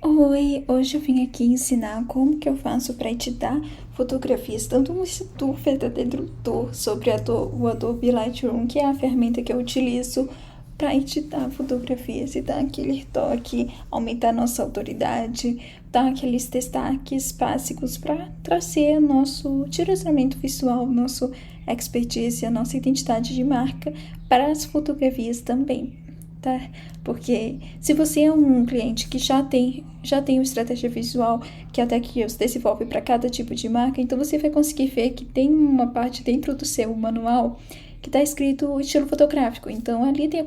Oi, hoje eu vim aqui ensinar como que eu faço para editar fotografias, tanto no verdadeiro editor sobre o Adobe Lightroom, que é a ferramenta que eu utilizo para editar fotografias e dar aquele toque, aumentar nossa autoridade, dar aqueles destaques básicos para trazer nosso direcionamento visual, nosso expertise, a nossa identidade de marca para as fotografias também. Tá? Porque se você é um cliente que já tem uma estratégia visual que até que você desenvolve para cada tipo de marca, então você vai conseguir ver que tem uma parte dentro do seu manual que está escrito estilo fotográfico. Então ali tem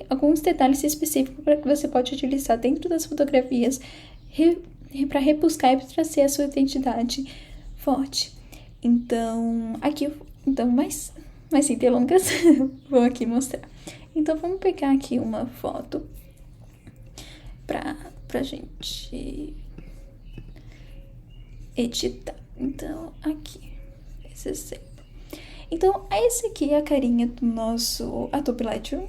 alguns detalhes específicos para que você pode utilizar dentro das fotografias para rebuscar e trazer a sua identidade forte. Então mais sem delongas, vou aqui mostrar. Então, vamos pegar aqui uma foto pra gente editar. Então, aqui, esse exemplo. Então, esse aqui é a carinha do nosso Adobe Lightroom.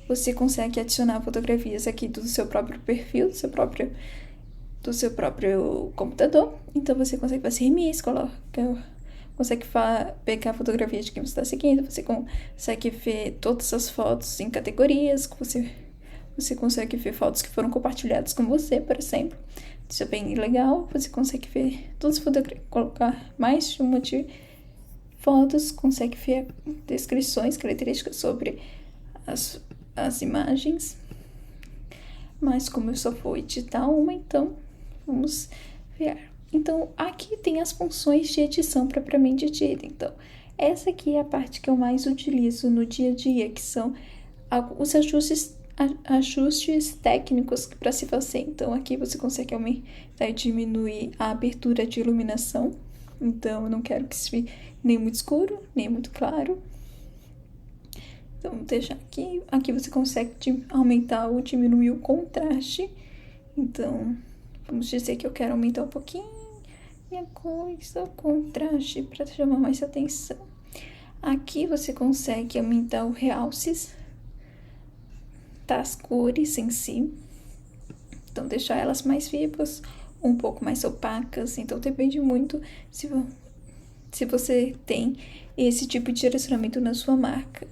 Você consegue adicionar fotografias aqui do seu próprio perfil, do seu próprio computador. Então, você consegue fazer remix, consegue pegar a fotografia de quem você está seguindo, você consegue ver todas as fotos em categorias, você consegue ver fotos que foram compartilhadas com você, por exemplo. Isso é bem legal, você consegue ver todas as fotografias, colocar mais de uma de fotos, consegue ver descrições, características sobre as imagens. Mas como eu só vou editar uma, então vamos ver. Então, aqui tem as funções de edição propriamente dita. Então, essa aqui é a parte que eu mais utilizo no dia a dia, que são os ajustes técnicos para se fazer. Então, aqui você consegue aumentar e diminuir a abertura de iluminação. Então, eu não quero que isso fique nem muito escuro, nem muito claro. Então, vou deixar aqui. Aqui você consegue aumentar ou diminuir o contraste. Então, vamos dizer que eu quero aumentar um pouquinho a coisa, o contraste, para chamar mais atenção. Aqui você consegue aumentar o realces das cores em si. Então, deixar elas mais vivas, um pouco mais opacas. Então, depende muito se você tem esse tipo de direcionamento na sua marca.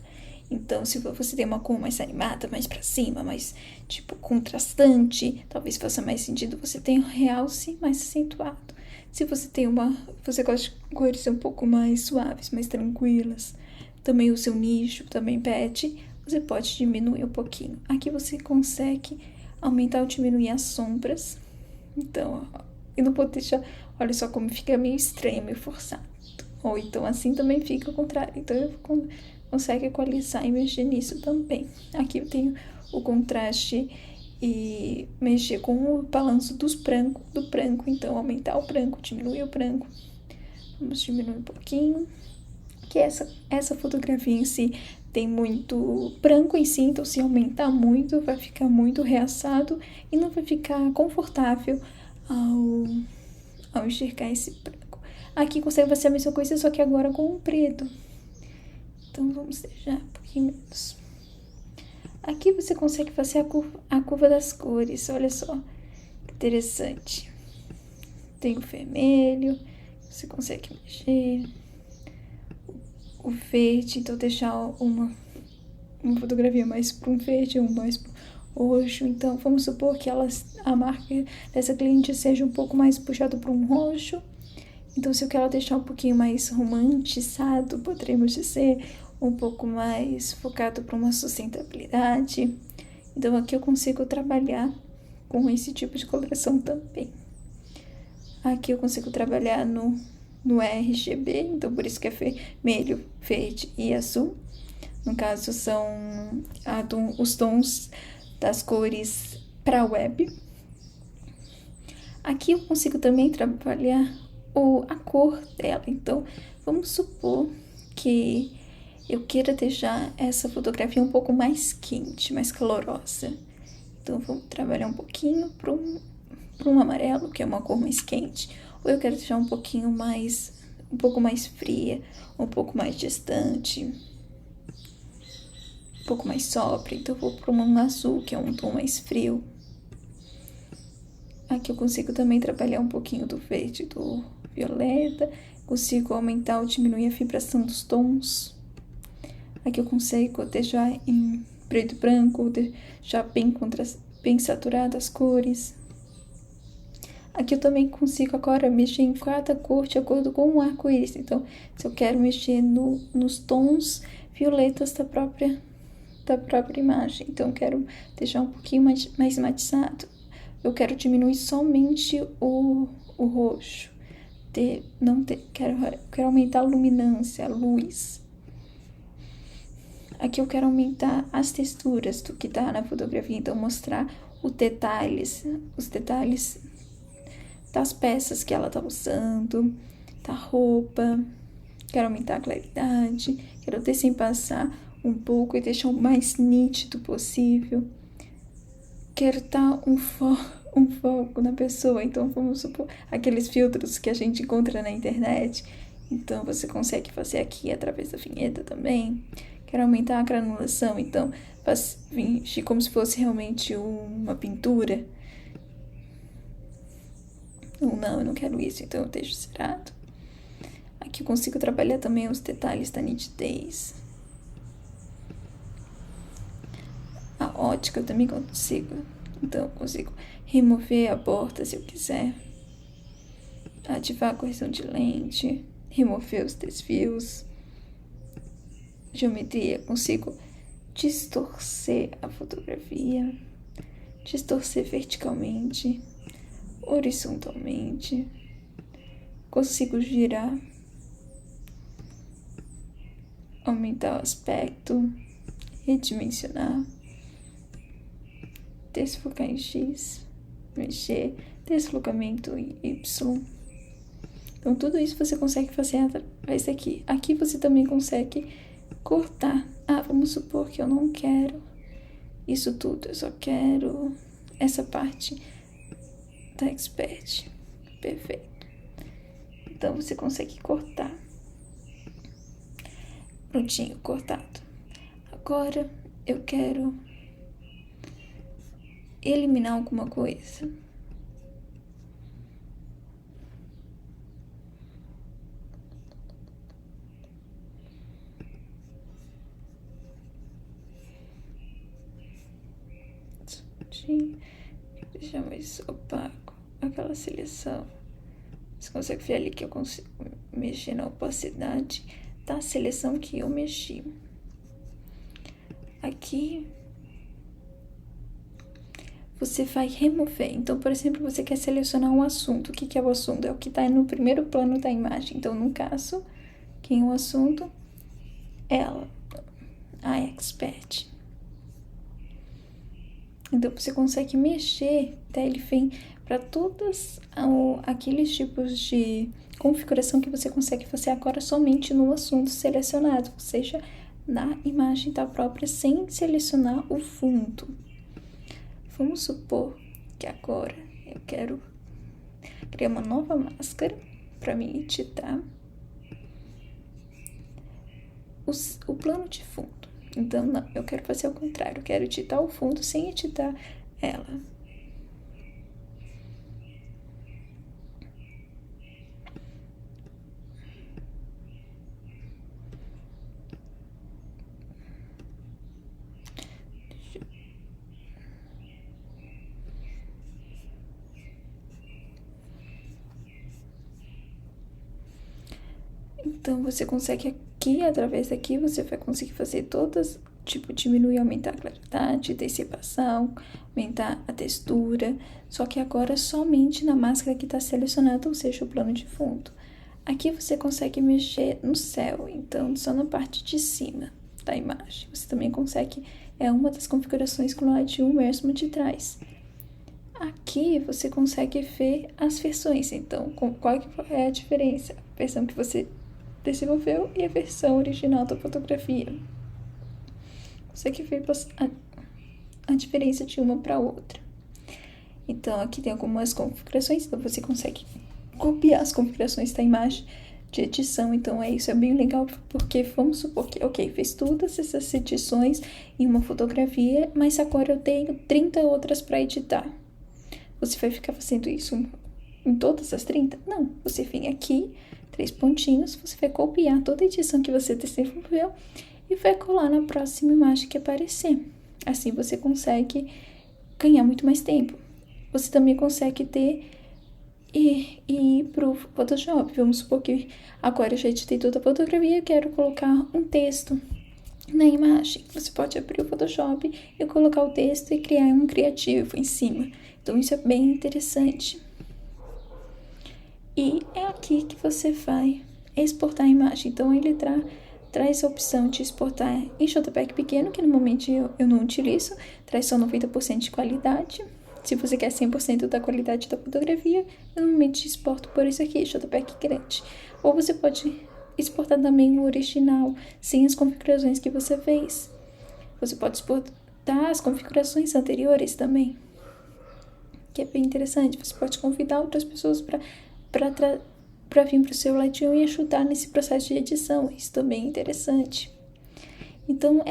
Então, se você tem uma cor mais animada, mais pra cima, mais, tipo, contrastante, talvez faça mais sentido você ter um realce mais acentuado. Se você você gosta de cores um pouco mais suaves, mais tranquilas, também o seu nicho também pede, você pode diminuir um pouquinho. Aqui você consegue aumentar ou diminuir as sombras. Então, eu não vou deixar, olha só como fica meio estranho, meio forçado. Ou então assim também fica ao contrário. Então eu consegue equalizar e mexer nisso também. Aqui eu tenho o contraste e mexer com o balanço do branco. Então aumentar o branco, diminuir o branco. Vamos diminuir um pouquinho. Que essa fotografia em si tem muito branco em si, então se aumentar muito vai ficar muito realçado e não vai ficar confortável ao enxergar esse branco. Aqui consegue fazer a mesma coisa, só que agora com o preto. Então vamos deixar um pouquinho menos. Aqui você consegue fazer a curva das cores, olha só, que interessante. Tem o vermelho, você consegue mexer. O verde, então deixar uma fotografia mais para um verde ou mais para um roxo. Então vamos supor que a marca dessa cliente seja um pouco mais puxada para um roxo. Então se eu quero deixar um pouquinho mais romantizado, poderíamos dizer, um pouco mais focado para uma sustentabilidade. Então aqui eu consigo trabalhar com esse tipo de coloração também. Aqui eu consigo trabalhar no RGB, então por isso que é vermelho, verde e azul. No caso são os tons das cores para a web. Aqui eu consigo também trabalhar a cor dela. Então vamos supor que eu queira deixar essa fotografia um pouco mais quente, mais calorosa. Então vou trabalhar um pouquinho para um amarelo, que é uma cor mais quente. Ou eu quero deixar um pouco mais fria, um pouco mais distante, um pouco mais sóbria. Então eu vou para um azul, que é um tom mais frio. Aqui eu consigo também trabalhar um pouquinho do verde e do violeta. Consigo aumentar ou diminuir a vibração dos tons. Aqui eu consigo deixar em preto e branco, deixar bem saturadas as cores. Aqui eu também consigo agora mexer em cada cor de acordo com o arco-íris. Então, se eu quero mexer nos tons violetas da própria imagem, então eu quero deixar um pouquinho mais matizado. Eu quero diminuir somente o roxo. Quero aumentar a luminância, a luz. Aqui eu quero aumentar as texturas do que tá na fotografia, então mostrar os detalhes das peças que ela tá usando, da roupa. Quero aumentar a claridade, quero passar um pouco e deixar o mais nítido possível. Quero dar um foco na pessoa, então vamos supor aqueles filtros que a gente encontra na internet. Então você consegue fazer aqui através da vinheta também. Quero aumentar a granulação, então fingir como se fosse realmente uma pintura. Ou não, eu não quero isso, então eu deixo zerado. Aqui eu consigo trabalhar também os detalhes da nitidez. A ótica eu também consigo. Então eu consigo remover a borda se eu quiser. Ativar a correção de lente. Remover os desvios. Geometria, consigo distorcer a fotografia. Distorcer verticalmente. Horizontalmente. Consigo girar. Aumentar o aspecto. Redimensionar. Desfocar em X, mexer, deslocamento em Y. Então, tudo isso você consegue fazer através daqui. Aqui você também consegue cortar. Vamos supor que eu não quero isso tudo, eu só quero essa parte da Expert. Perfeito. Então, você consegue cortar. Prontinho, cortado. Agora, eu quero eliminar alguma coisa. Deixar mais opaco aquela seleção. Você consegue ver ali que eu consigo mexer na opacidade da seleção que eu mexi. Aqui você vai remover. Então, por exemplo, você quer selecionar um assunto. O que é o assunto? É o que está no primeiro plano da imagem. Então, no caso, quem é o assunto? Ela, a expert. Então, você consegue mexer, ele vem para todos aqueles tipos de configuração que você consegue fazer agora somente no assunto selecionado, ou seja, na imagem da própria, sem selecionar o fundo. Vamos supor que agora eu quero criar uma nova máscara para me editar o plano de fundo. Então, não, eu quero fazer o contrário. Eu quero editar o fundo sem editar ela. Então, você consegue aqui, através daqui, você vai conseguir fazer todas, tipo, diminuir, aumentar a claridade, dissipação, aumentar a textura, só que agora somente na máscara que está selecionada, ou seja, o plano de fundo. Aqui você consegue mexer no céu, então, só na parte de cima da imagem. Você também consegue, é uma das configurações com o Lightroom mesmo de trás. Aqui você consegue ver as versões, então, qual que é a diferença? A versão que você desenvolveu e a versão original da fotografia. Você que vê a diferença de uma para outra. Então, aqui tem algumas configurações, então você consegue copiar as configurações da imagem de edição. Então, isso é bem legal, porque vamos supor que, ok, fez todas essas edições em uma fotografia, mas agora eu tenho 30 outras para editar. você vai ficar fazendo isso em todas as 30? Não, você vem aqui, 3 pontinhos, você vai copiar toda a edição que você desenvolveu e vai colar na próxima imagem que aparecer. Assim você consegue ganhar muito mais tempo. Você também consegue ir pro Photoshop. Vamos supor que agora eu já editei toda a fotografia e quero colocar um texto na imagem. Você pode abrir o Photoshop e colocar o texto e criar um criativo em cima. Então isso é bem interessante. E é aqui que você vai exportar a imagem. Então ele traz a opção de exportar em JPEG pequeno, que normalmente eu não utilizo, traz só 90% de qualidade. Se você quer 100% da qualidade da fotografia, eu normalmente exporto por isso aqui, JPEG grande. Ou você pode exportar também o original, sem as configurações que você fez. Você pode exportar as configurações anteriores também, que é bem interessante. Você pode convidar outras pessoas para vir para o seu Lightroom e ajudar nesse processo de edição. Isso também é interessante. Então,